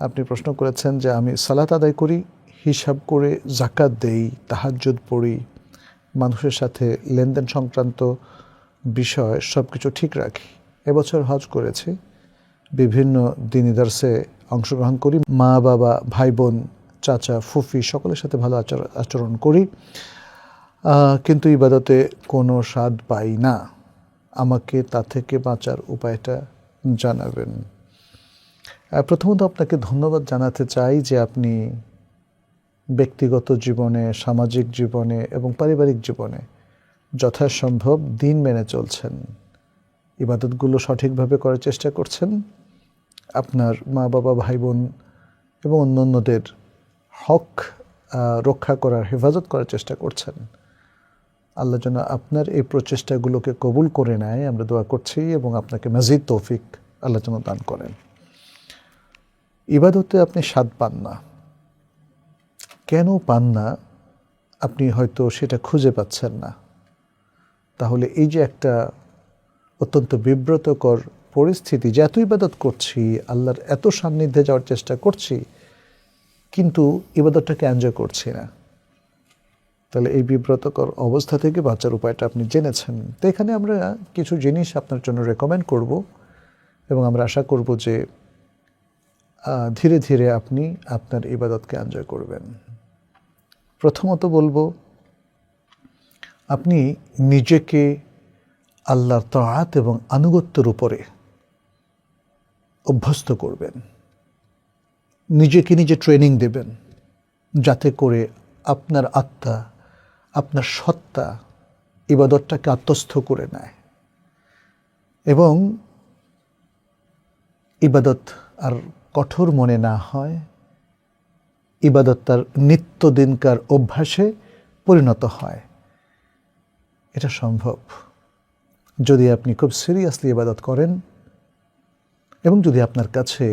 আপনি প্রশ্ন করেছেন যে আমি সালাত আদায় করি, হিসাব করে জাকাত দেই, তাহাজ্জুদ পড়ি, মানুষের সাথে লেনদেন সংক্রান্ত বিষয় সব কিছু ঠিক রাখি। এবছর হজ করেছি, বিভিন্ন দিনী দর্শে অংশগ্রহণ করি, মা বাবা ভাই বোন চাচা ফুফি সকলের সাথে ভালো আচরণ করি, কিন্তু ইবাদতে কোনো স্বাদ পাই না। আমাকে তা থেকে বাঁচার উপায়টা জানাবেন। প্রথমত আপনাকে ধন্যবাদ জানাতে চাই যে আপনি ব্যক্তিগত জীবনে, সামাজিক জীবনে এবং পারিবারিক জীবনে যথাসম্ভব দিন মেনে চলছেন, ইবাদতগুলো সঠিকভাবে করার চেষ্টা করছেন, আপনার মা বাবা ভাই বোন এবং অন্যান্যদের হক রক্ষা করার, হেফাজত করার চেষ্টা করছেন। আল্লাহ যেন আপনার এই প্রচেষ্টাগুলোকে কবুল করে নেয়, আমরা দোয়া করছি, এবং আপনাকে মাজিদ তৌফিক আল্লাহ যেন দান করেন। ইবাদতে আপনি স্বাদ পান না, কেন পান না আপনি হয়তো সেটা খুঁজে পাচ্ছেন না। তাহলে এই যে একটা অত্যন্ত বিব্রতকর পরিস্থিতি, যে এত ইবাদত করছি, আল্লাহর এত সান্নিধ্যে যাওয়ার চেষ্টা করছি, কিন্তু ইবাদতটাকে এনজয় করছি না, তাহলে এই বিব্রতকর অবস্থা থেকে বাঁচার উপায়টা আপনি জেনেছেন। তো এখানে আমরা কিছু জিনিস আপনার জন্য রেকমেন্ড করব, এবং আমরা আশা করব যে ধীরে ধীরে আপনি আপনার ইবাদতকে এনজয় করবেন। প্রথমত বলবো, আপনি নিজেকে আল্লাহর তাআত এবং আনুগত্যের উপরে অভ্যস্ত করবেন, নিজেকে নিজে ট্রেনিং দেবেন, যাতে করে আপনার আত্মা, আপনার সত্তা ইবাদতটাকে আত্মস্থ করে নেয়, এবং ইবাদত আর কঠোর মনে না হয়, ইবাদত তার নিত্যদিনকার অভ্যাসে পরিণত হয়। এটা সম্ভব যদি আপনি খুব সিরিয়াসলি ইবাদত করেন, এবং যদি আপনার কাছে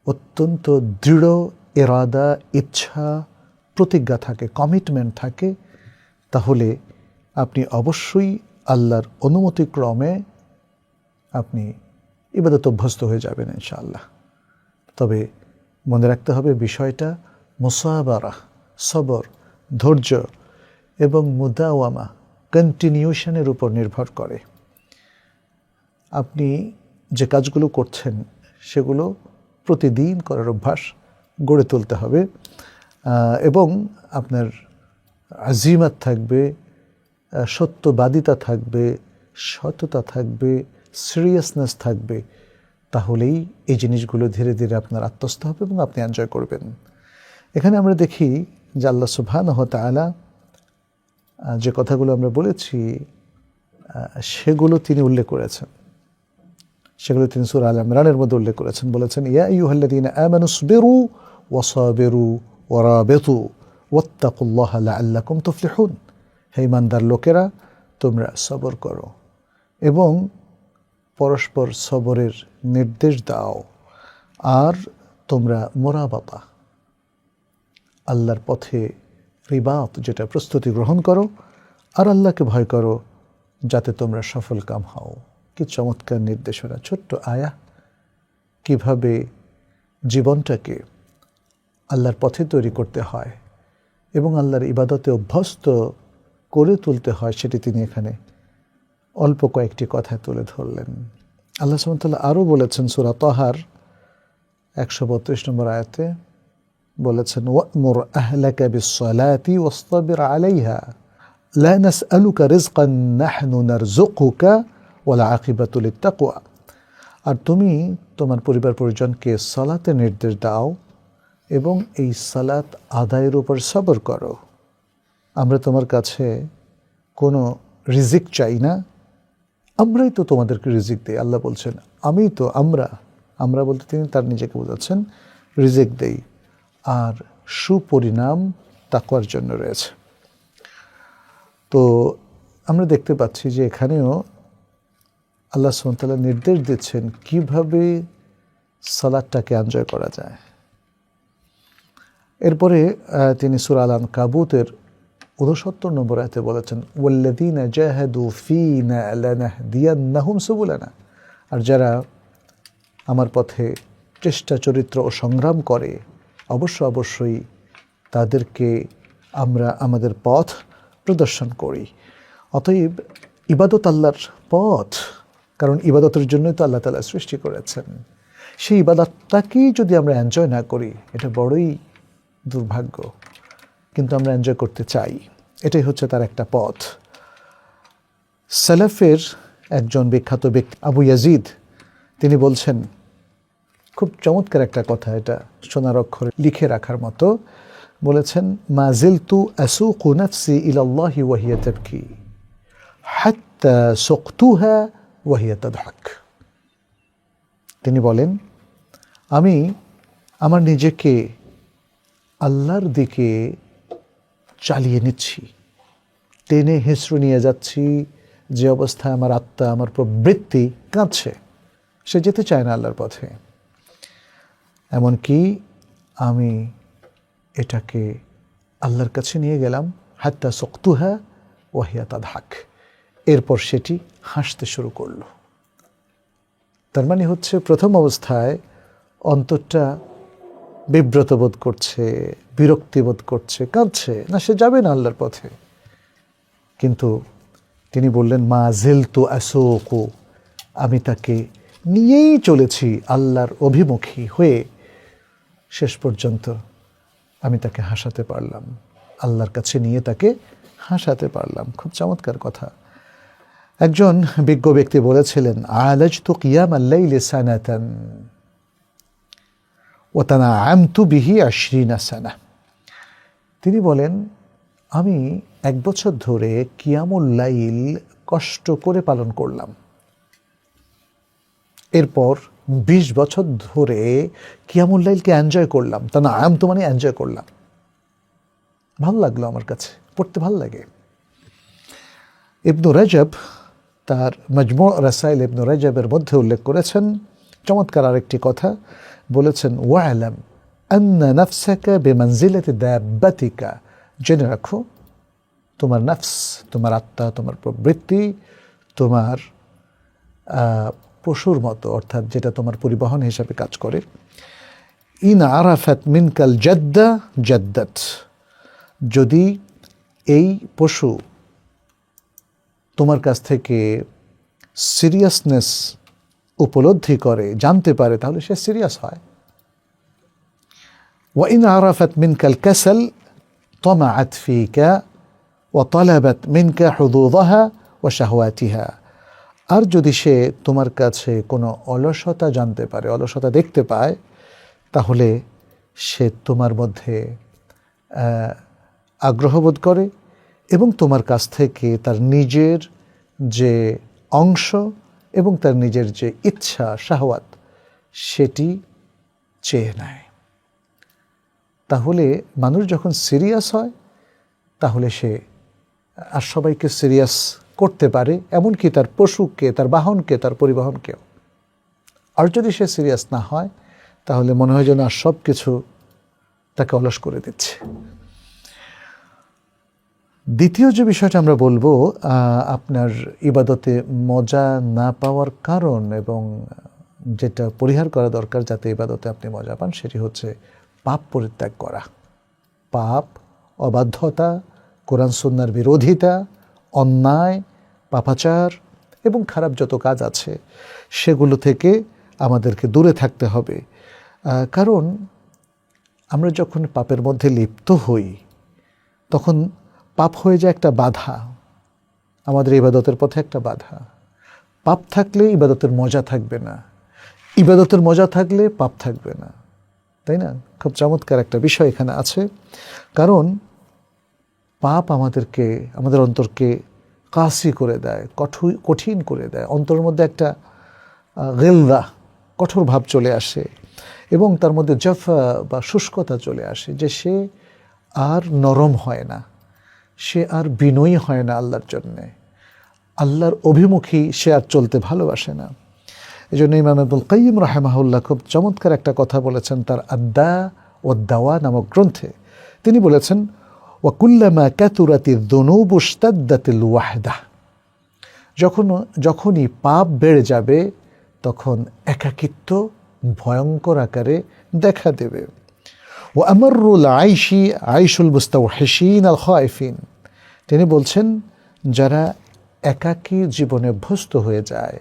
অত্যন্ত দৃঢ় ইরাদা, ইচ্ছা, প্রতিজ্ঞা থাকে, কমিটমেন্ট থাকে, তাহলে আপনি অবশ্যই আল্লাহর অনুমতিক্রমে আপনি ইবাদত অভ্যস্ত হয়ে যাবেন ইনশাআল্লাহ। তবে মনে রাখতে হবে বিষয়টা মুসাবারা, সবর, ধৈর্য এবং মুদাওয়ামা, কন্টিনিউশনের উপর নির্ভর করে। আপনি যে কাজগুলো করছেন সেগুলো প্রতিদিন করার অভ্যাস গড়ে তুলতে হবে, এবং আপনার আজিমাত থাকবে, সত্যবাদিতা থাকবে, সততা থাকবে, সিরিয়াসনেস থাকবে। তাহলেই এই জিনিসগুলো ধীরে ধীরে আপনার আত্মস্থ হবে এবং আপনি এনজয় করবেন। এখানে আমরা দেখি যে আল্লাহ সুবহানাহু ওয়া তাআলা যে কথাগুলো আমরা বলেছি সেগুলো তিনি উল্লেখ করেছেন, সেগুলো তিনি সূরা আল ইমরানের মধ্যে উল্লেখ করেছেন। বলেছেন, ইয়া আইয়ুহাল্লাযীনা আমানু সবিরু ওয়া সাবিরু ওয়া রাবিতু ওয়াত্তাকুল্লাহা লাআল্লাকুম তুফলিহুন। হে ঈমানদার লোকেরা, তোমরা সবর করো এবং পরস্পর সবরের নির্দেশ দাও, আর তোমরা মুরাবাতা, আল্লাহর পথে রিবাত, যেটা প্রস্তুতি গ্রহণ করো, আর আল্লাহকে ভয় করো, যাতে তোমরা সফল কাম হও। কি চমৎকার নির্দেশনা! ছোট্ট আয়া, কিভাবে জীবনটাকে আল্লাহর পথে তৈরি করতে হয় এবং আল্লাহর ইবাদতে অভ্যস্ত করে তুলতে হয়, সেটি তিনি এখানে অল্প কয়েকটি কথায় তুলে ধরলেন। আল্লাহ সুবহানাহু ওয়া তাআলা আরও বলেছেন সূরা তাহার 132 নম্বর আয়াতে, বলেছেন, ওয়া'মুর আহলাকা বিস-সালাতি ওয়াসতাবির আলাইহা লা নাসআলুকা রিজকান নাহনু নারযুকুকা ওয়াল আকিবাতু লিত-তাকওয়া। আর তুমি তোমার পরিবার পরিজনকে সালাতের নির্দেশ দাও এবং এই সালাত আদায়ের উপর সবর করো। আমরা তোমার কাছে কোনো রিজিক চাই না, আমরাই তো তোমাদেরকে রিজিক দেই। আল্লাহ বলছেন, আমি তো, আমরা বলতে তিনি তার নিজেকে বোঝাচ্ছেন, রিজিক দেই, আর সুপরিণাম তাকওয়ার জন্য রয়েছে। তো আমরা দেখতে পাচ্ছি যে এখানেও আল্লাহ সুবহানাহু ওয়া তাআলা নির্দেশ দিচ্ছেন কিভাবে সালাতটাকে এনজয় করা যায়। এরপরে তিনি সূরা আল আনকাবুতের 69 নম্বর আয়াতে বলেছেন, ওয়াল্লাযীনা জাহাদু ফীনা লানাহদিয়ান্নাহুম সুবুলানা। আর যারা আমার পথে চেষ্টা চরিত্র ও সংগ্রাম করে, অবশ্যই তাদেরকে আমরা আমাদের পথ প্রদর্শন করি। অতএব ইবাদত আল্লাহর পথ, কারণ ইবাদতের জন্যই তো আল্লাহ তাআলা সৃষ্টি করেছেন। সেই ইবাদতটাকেই যদি আমরা এনজয় না করি, এটা বড়ই দুর্ভাগ্য। কিন্তু আমরা এনজয় করতে চাই, এটাই হচ্ছে তার একটা পথ। সালাফের একজন বিখ্যাত ব্যক্তি আবু ইয়াজিদ, তিনি বলছেন, খুব চমৎকার একটা কথা, এটা সোনার অক্ষরে লিখে রাখার মতো। বলেছেন, মা জিলতু আসুকু নাফসি ইলাল্লাহি ওয়া হিয়া তাবকি হাত্তা সুকতুহা ওয়া হিয়া তাদহাক। তিনি বলেন, আমি আমার নিজেকে আল্লাহর দিকে চালিয়ে নিচ্ছি, টেনে হিঁচড়ে নিয়ে যাচ্ছি, যে অবস্থায় আমার আত্মা, আমার প্রবৃত্তি কাঁদছে, সে যেতে চায় না আল্লাহর পথে। এমনকি আমি এটাকে আল্লাহর কাছে নিয়ে গেলাম, হাত্তা সুকতুহা ওয়া হিয়া তাদহাক, এরপর সেটি হাসতে শুরু করলো। তার মানে হচ্ছে, প্রথম অবস্থায় অন্তরটা বিব্রত বোধ করছে, বিরক্তি বোধ করছে, কাঁদছে, না সে যাবে না আল্লাহর পথে। কিন্তু তিনি বললেন, মা জিলতু আসুকু, আমি তাকে নিয়েই চলেছি আল্লাহর অভিমুখী হয়ে, শেষ পর্যন্ত আমি তাকে হাসাতে পারলাম, আল্লাহর কাছে নিয়ে তাকে হাসাতে পারলাম। খুব চমৎকার কথা। একজন বিজ্ঞ ব্যক্তি বলেছিলেন, আলাজতু কিয়ামাল লাইলি সানাতান ওয়া তানাআমতু বিহি 20 সানা। তিনি বলেন, আমি 1 বছর ধরে কিয়ামুল লাইল কষ্ট করে পালন করলাম, এরপর 20 বছর ধরে কিয়ামুল লাইলকে এনজয় করলাম। তানাআমতু মানে এনজয় করলাম, ভালো লাগলো, আমার কাছে পড়তে ভালো লাগে। ইবনু রাজব তার মজমু রাসাইল ইবনু রাজবের মধ্যে উল্লেখ করেছেন চমৎকার আরেকটি কথা। বলেছেন, ওয়ালাম আন্না নাফসাকা বিমানজিলাতি দাব্বাতিকা, জেনে রাখো তোমার নফস, তোমার আত্মা, তোমার প্রবৃত্তি তোমার পশুর মতো, অর্থাৎ যেটা তোমার পরিবহন হিসাবে কাজ করে। ইন আরাফাত মিনকাল জাদ্দা জাদ্দাত, যদি এই পশু তোমার কাছ থেকে সিরিয়াসনেস উপলব্ধি করে, জানতে পারে, তাহলে সে সিরিয়াস হয়। ওয়া ইন আরাফাত মিনকাল কাসাল তামাআত ফিকা ওয়া তালাবাত মিনকা হুদুদাহা ওয়া শাহওয়াতিহা, আর যদি সে তোমার কাছে কোনো অলসতা জানতে পারে, অলসতা দেখতে পায়, তাহলে সে তোমার মধ্যে আগ্রহবোধ করে এবং তোমার কাছ থেকে তার নিজের যে অংশ এবং তার নিজের যে ইচ্ছা, শাহওয়াত, সেটি চেয়ে নেয়। তাহলে মানুষ যখন সিরিয়াস হয়, তাহলে সে আর সবাইকে সিরিয়াস করতে পারে, এমনকি তার পশুকে, তার বাহনকে, তার পরিবহনকেও। আর যদি সে সিরিয়াস না হয়, তাহলে মনে হয় যেন আর সব কিছু তাকে অলস করে দিচ্ছে। দ্বিতীয় যে বিষয়টা আমরা বলবো, আপনার ইবাদতে মজা না পাওয়ার কারণ এবং যেটা পরিহার করা দরকার যাতে ইবাদতে আপনি মজা পান, সেটি হচ্ছে পাপ পরিত্যাগ করা। পাপ, অবাধ্যতা, কোরআন সুন্নাহর বিরোধিতা, অন্যায়, পাপাচার এবং খারাপ যত কাজ আছে, সেগুলো থেকে আমাদেরকে দূরে থাকতে হবে। কারণ আমরা যখন পাপের মধ্যে লিপ্ত হই, তখন পাপ হয়ে যায় একটা বাধা, আমাদের ইবাদতের পথে একটা বাধা। পাপ থাকলে ইবাদতের মজা থাকবে না, ইবাদতের মজা থাকলে পাপ থাকবে না, তাই না? খুব চমৎকার একটা বিষয় এখানে আছে। কারণ পাপ আমাদেরকে, আমাদের অন্তরকে কাসি করে দেয়, কঠিন করে দেয়। অন্তরের মধ্যে একটা গিলদা, কঠোর ভাব চলে আসে এবং তার মধ্যে জাফা বা শুষ্কতা চলে আসে, যে সে আর নরম হয় না, সে আর বিনয়ী হয় না আল্লাহর জন্যে, আল্লাহর অভিমুখী সে আর চলতে ভালোবাসে না। এই জন্য ইমাম ইবনুল কাইয়িম রাহিমাহুল্লাহ খুব চমৎকার একটা কথা বলেছেন তার আদ্দা ও দাওয়া নামক গ্রন্থে। তিনি বলেছেন, ওয়া কুল্লামা কাতুরাতিদ যুনুবু ইশতাদ্দাতিল ওয়াহদা, যখনই পাপ বেড়ে যাবে, তখন একাকিত্ব ভয়ঙ্কর আকারে দেখা দেবে। ও আমারুল আইশি আইশুল মুস্তাওহিশিন আল খায়ফিন, তিনি বলছেন যারা একাকী জীবনে অভ্যস্ত হয়ে যায়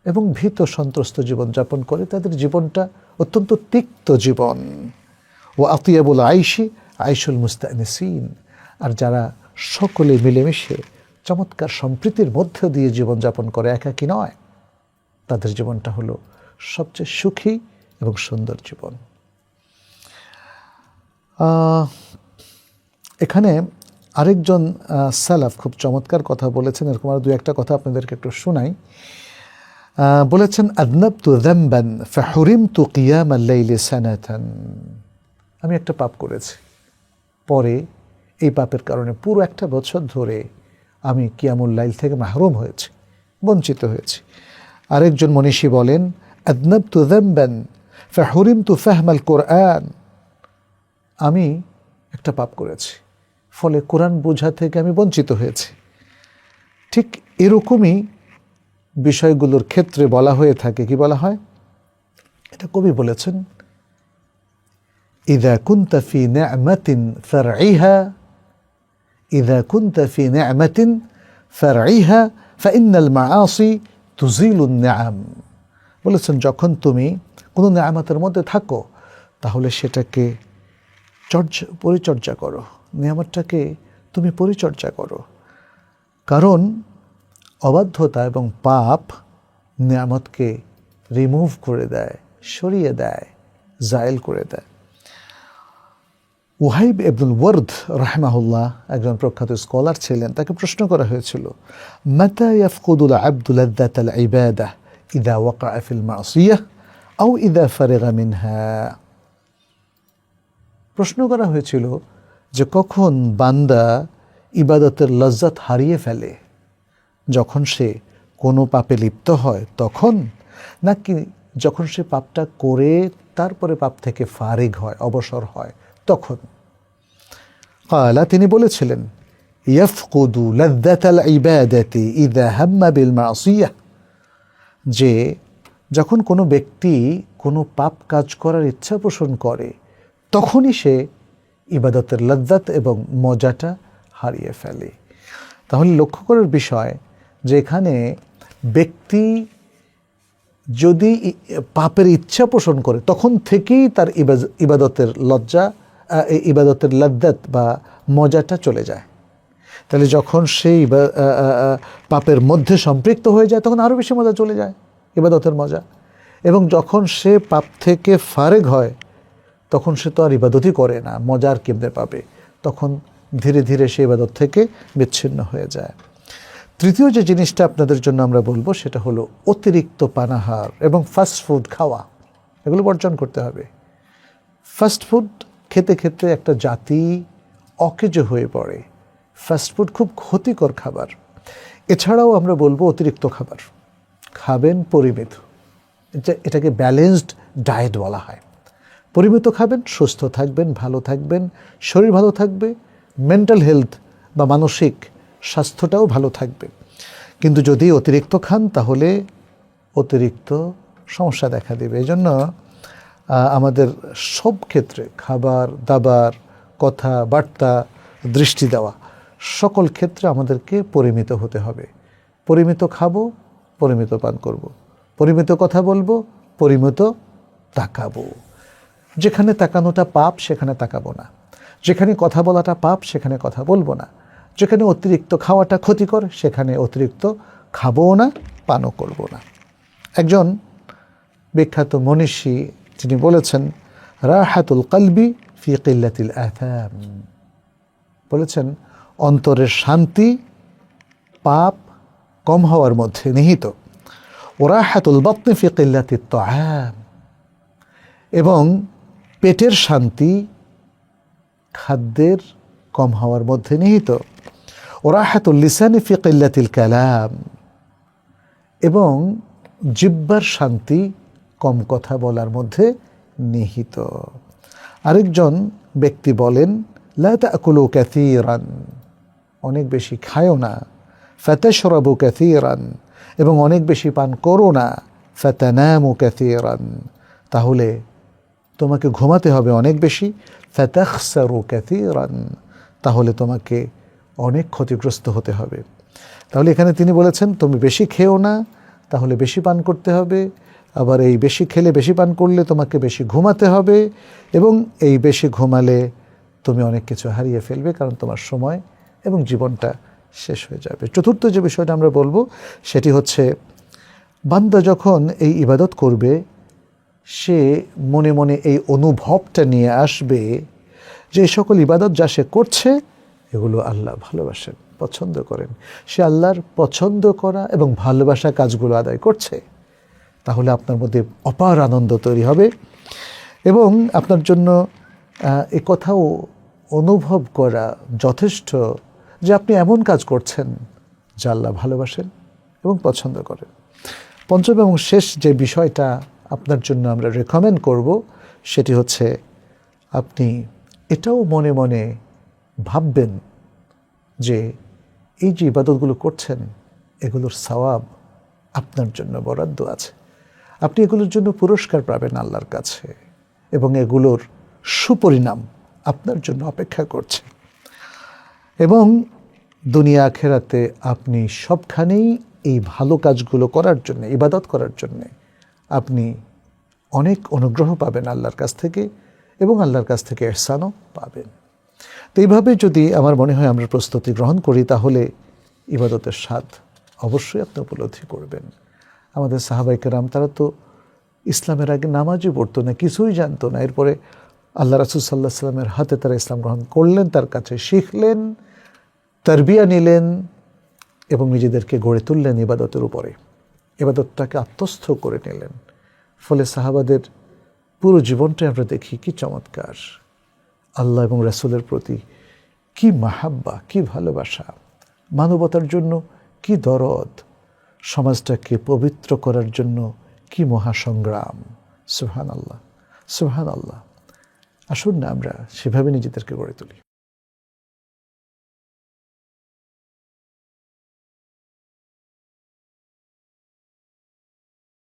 এবং ভীত সন্ত্রস্ত জীবনযাপন করে, তাদের জীবনটা অত্যন্ত তিক্ত জীবন। ও আতিয়াবুল আইশি আইশুল মুস্তানিসিন, আর যারা সকলে মিলেমিশে চমৎকার সম্প্রীতির মধ্য দিয়ে জীবনযাপন করে, একাকী নয়, তাদের জীবনটা হলো সবচেয়ে সুখী এবং সুন্দর জীবন। এখানে আরেকজন সালাফ খুব চমৎকার কথা বলেছেন, এরকম আর দু একটা কথা আপনাদেরকে একটু শোনাই। বলেছেন আযনাবতু যামবান ফাহুরিমতু কিয়ামাল লাইলি সানাতান, আমি একটা পাপ করেছি, পরে এই পাপের কারণে পুরো একটা বছর ধরে আমি কিয়ামুল লাইল থেকে মাহরুম হয়েছি, বঞ্চিত হয়েছি। আরেকজন মনীষী বলেন আযনাবতু যামবান ফাহুরিমতু ফাহমাল কুরআন, আমি একটা পাপ করেছি, ফলে কোরআন বোঝা থেকে আমি বঞ্চিত হয়েছি। ঠিক এরকমই বিষয়গুলোর ক্ষেত্রে বলা হয়ে থাকে, কি বলা হয়, এটা কবি বলেছেন, ইযা কুনতা ফি নি'মাতিন ফারঈহা, ইযা কুনতা ফি নি'মাতিন ফারঈহা ফাইন্নাল মাআসি তুযিলুন নি'আম। বলেছেন যখন তুমি কোনো নিয়ামতের মধ্যে থাকো তাহলে সেটাকে পরিচর্যা করো, নিয়ামতটাকে তুমি পরিচর্যা করো, কারণ অবাধ্যতা এবং পাপ নিয়ামতকে রিমুভ করে দেয়, সরিয়ে দেয়, জায়েল করে দেয়। ওয়াহিব ইবনুল ওয়ার্দ রাহিমাহুল্লাহ একজন প্রখ্যাত স্কলার ছিলেন, তাকে প্রশ্ন করা হয়েছিল মাতা ইয়াফকুদুল আবদু লাযযাতাল ইবাদাহ ইযা ওয়াকা'a ফিল মাসিয়াহ আও ইযা ফারিগা মিনহা। প্রশ্ন করা হয়েছিল যে কখন বান্দা ইবাদতের লজ্জাত হারিয়ে ফেলে, যখন সে কোনো পাপে লিপ্ত হয় তখন, নাকি যখন সে পাপটা করে তারপরে পাপ থেকে ফারিগ হয়, অবসর হয় তখন। ক্বালা, তিনি বলেছিলেন ইয়াফকুদু লাযযাতাল ইবাদাতি ইযা হাম্মা বিল মাসিয়াহ, যে যখন কোনো ব্যক্তি কোনো পাপ কাজ করার ইচ্ছা পোষণ করে তখনই সে ইবাদতের লজ্জাত এবং মজাটা হারিয়ে ফেলে। তাহলে লক্ষ্য করার বিষয় যে এখানে ব্যক্তি যদি পাপের ইচ্ছা পোষণ করে তখন থেকেই তার ইবাদতের ইবাদতের লজ্জাত বা মজাটা চলে যায়। তাহলে যখন সেই পাপের মধ্যে সম্পৃক্ত হয়ে যায় তখন আরও বেশি মজা চলে যায়, ইবাদতের মজা। এবং যখন সে পাপ থেকে ফারেগ হয় তখন সে তো আর ইবাদতই করে না, মজা আর কেমনে পাবে, তখন ধীরে ধীরে সে ইবাদত থেকে বিচ্ছিন্ন হয়ে যায়। তৃতীয় যে জিনিসটা আপনাদের জন্য আমরা বলবো সেটা হলো অতিরিক্ত পানাহার এবং ফাস্ট ফুড খাওয়া, এগুলো বর্জন করতে হবে। ফাস্ট ফুড খেতে খেতে একটা জাতি অকেজো হয়ে পড়ে, ফাস্ট ফুড খুব ক্ষতিকর খাবার। এছাড়াও আমরা বলবো অতিরিক্ত খাবার খাবেন পরিমিত, এটাকে ব্যালেন্সড ডায়েট বলা হয়। পরিমিত খাবেন, সুস্থ থাকবেন, ভালো থাকবেন, শরীর ভালো থাকবে, মেন্টাল হেলথ বা মানসিক স্বাস্থ্যটাও ভালো থাকবে। কিন্তু যদি অতিরিক্ত খান তাহলে অতিরিক্ত সমস্যা দেখা দেবে। এই জন্য আমাদের সব ক্ষেত্রে খাবার দাবার, কথাবার্তা, দৃষ্টি দেওয়া, সকল ক্ষেত্রে আমাদেরকে পরিমিত হতে হবে। পরিমিত খাবো, পরিমিত পান করব, পরিমিত কথা বলবো, পরিমিত তাকাবো। যেখানে তাকানোটা পাপ সেখানে তাকাবো না, যেখানে কথা বলাটা পাপ সেখানে কথা বলবো না, যেখানে অতিরিক্ত খাওয়াটা ক্ষতিকর সেখানে অতিরিক্ত খাবও না, পানও করব না। একজন বিখ্যাত মনীষী তিনি বলেছেন রাহাতুল কলবি ফি কিল্লাতিল আথাম, বলেছেন অন্তরের শান্তি পাপ কম হওয়ার মধ্যে নিহিত। ওরাহাতুল বাতনি ফি কিল্লাতিত তাআম, এবং পেটের শান্তি খাদ্যের কম হওয়ার মধ্যে নিহিত। ওরাহাতুল লিসানি ফি কিল্লাতিল কালাম, এবং জিহ্বার শান্তি কম কথা বলার মধ্যে নিহিত। আরেকজন ব্যক্তি বলেন লা তাকুলু কাসীরান, অনেক বেশি খায়ও না, ফাতাশরাবু কাসীরান, এবং অনেক বেশি পান করো না, ফাতানামু কাসীরান, তাহলে তোমাকে ঘুমাতে হবে অনেক বেশি, ফাতাখসারু কাসীরান, তাহলে তোমাকে অনেক ক্ষতিগ্রস্ত হতে হবে। তাহলে এখানে তিনি বলেছেন তুমি বেশি খেও না, তাহলে বেশি পান করতে হবে, আবার এই বেশি খেলে বেশি পান করলে তোমাকে বেশি ঘুমাতে হবে, এবং এই বেশি ঘুমালে তুমি অনেক কিছু হারিয়ে ফেলবে, কারণ তোমার সময় এবং জীবনটা শেষ হয়ে যাবে। চতুর্থ যে বিষয়টা আমরা বলবো সেটি হচ্ছে, বান্দা যখন এই ইবাদত করবে সে মনে মনে এই অনুভবটা নিয়ে আসবে যে এই সকল ইবাদত যা সে করছে এগুলো আল্লাহ ভালোবাসেন, পছন্দ করেন, সে আল্লাহর পছন্দ করা এবং ভালোবাসা কাজগুলো আদায় করছে। তাহলে আপনার মধ্যে অপার আনন্দ তৈরি হবে, এবং আপনার জন্য এ কথাও অনুভব করা যথেষ্ট যে আপনি এমন কাজ করছেন যা আল্লাহ ভালোবাসেন এবং পছন্দ করেন। পঞ্চম এবং শেষ যে বিষয়টা আপনার জন্য আমরা রেকমেন্ড করব সেটি হচ্ছে, আপনি এটাও মনে মনে ভাববেন যে এই যে ইবাদতগুলো করছেন এগুলোর সওয়াব আপনার জন্য বরাদ্দ আছে, আপনি এগুলোর জন্য পুরস্কার পাবেন আল্লাহর কাছে, এবং এগুলোর সুপরিণাম আপনার জন্য অপেক্ষা করছে। এবং দুনিয়া আখেরাতে আপনি সবখানেই এই ভালো কাজগুলো করার জন্য, ইবাদত করার জন্য আপনি অনেক অনুগ্রহ পাবেন আল্লাহর কাছ থেকে, এবং আল্লাহর কাছ থেকে ইহসানও পাবেন। তো এইভাবে যদি আমার মনে হয় আমরা প্রস্তুতি গ্রহণ করি, তাহলে ইবাদতের স্বাদ অবশ্যই আপনি উপলব্ধি করবেন। আমাদের সাহাবায়ে কেরাম তারা তো ইসলামের আগে নামাজই পড়তো না, কিছুই জানতো না, এরপরে আল্লাহ রাসূল সাল্লাল্লাহু আলাইহি ওয়াসাল্লামের হাতে তারা ইসলাম গ্রহণ করলেন, তার কাছে শিখলেন, তারবিয়া নিলেন, এবং নিজেদেরকে গড়ে তুললেন ইবাদতের উপরে, ইবাদতটাকে আত্মস্থ করে নিলেন। ফলে সাহাবাদের পুরো জীবনটাই আমরা দেখি কি চমৎকার, আল্লাহ এবং রাসূলের প্রতি কি মাহাব্বা, কি ভালোবাসা, মানবতার জন্য কি দরদ, সমাজটাকে পবিত্র করার জন্য কি মহাসংগ্রাম। সুবহানাল্লাহ, সুবহানাল্লাহ। আসুন না আমরা সেভাবে নিজেদেরকে গড়ে তুলি।